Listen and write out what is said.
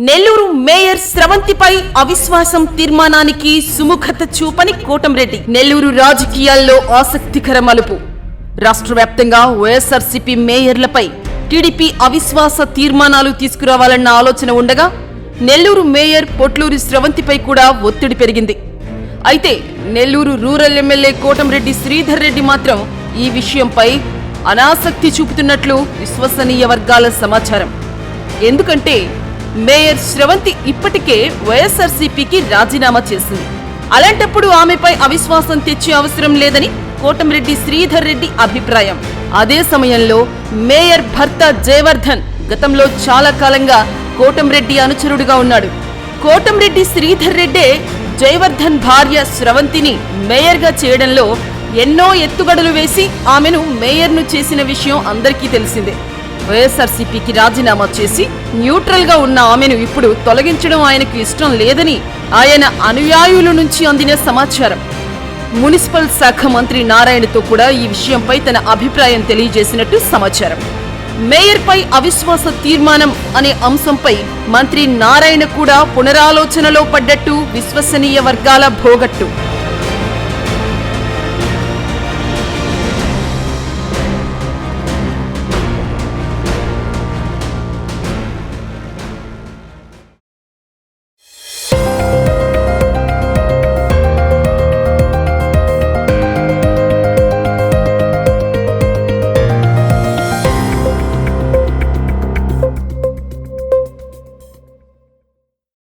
Nellore mayor స్రవంతిపై అవిశ్వాసం తీర్మానానికి సుముఖత చూపని కోటంరెడ్డి. నెల్లూరు రాజకీయాల్లో ఆసక్తికర మలుపు. రాష్ట్ర వ్యాప్తంగా వైఎస్ఆర్సీపీ మేయర్లపై టీడీపీ అవిశ్వాస తీర్మానాలు తీసుకురావాలన్న ఆలోచన ఉండగా నెల్లూరు మేయర్ పొట్లూరి స్రవంతిపై కూడా ఒత్తిడి పెరిగింది. అయితే నెల్లూరు రూరల్ ఎమ్మెల్యే కోటంరెడ్డి శ్రీధర్ రెడ్డి మాత్రం ఈ విషయంపై అనాసక్తి చూపుతున్నట్లు విశ్వసనీయ వర్గాల సమాచారం. ఎందుకంటే మేయర్ స్రవంతి ఇప్పటికే వైఎస్ఆర్సీపీకి రాజీనామా చేసింది. అలాంటప్పుడు ఆమెపై అవిశ్వాసం తెచ్చే అవసరం లేదని కోటంరెడ్డి శ్రీధర్ రెడ్డి అభిప్రాయం. అదే సమయంలో మేయర్ భర్త జయవర్ధన్ గతంలో చాలా కాలంగా కోటంరెడ్డి అనుచరుడుగా ఉన్నాడు. కోటంరెడ్డి శ్రీధర్ రెడ్డే జయవర్ధన్ భార్య స్రవంతిని మేయర్గా చేయడంలో ఎన్నో ఎత్తుగడలు వేసి ఆమెను మేయర్ను చేసిన విషయం అందరికీ తెలిసిందే. వైఎస్ఆర్సీపీకి రాజీనామా చేసి న్యూట్రల్ గా ఉన్న ఆమెను ఇప్పుడు తొలగించడం ఆయనకు ఇష్టం లేదని ఆయన అనుయాయుల నుంచి అందిన సమాచారం. మున్సిపల్ శాఖ మంత్రి నారాయణతో కూడా ఈ విషయంపై తన అభిప్రాయం తెలియజేసినట్టు సమాచారం. మేయర్ పై అవిశ్వాస తీర్మానం అనే అంశంపై మంత్రి నారాయణ కూడా పునరాలోచనలో పడ్డట్టు విశ్వసనీయ వర్గాల భోగట్టు.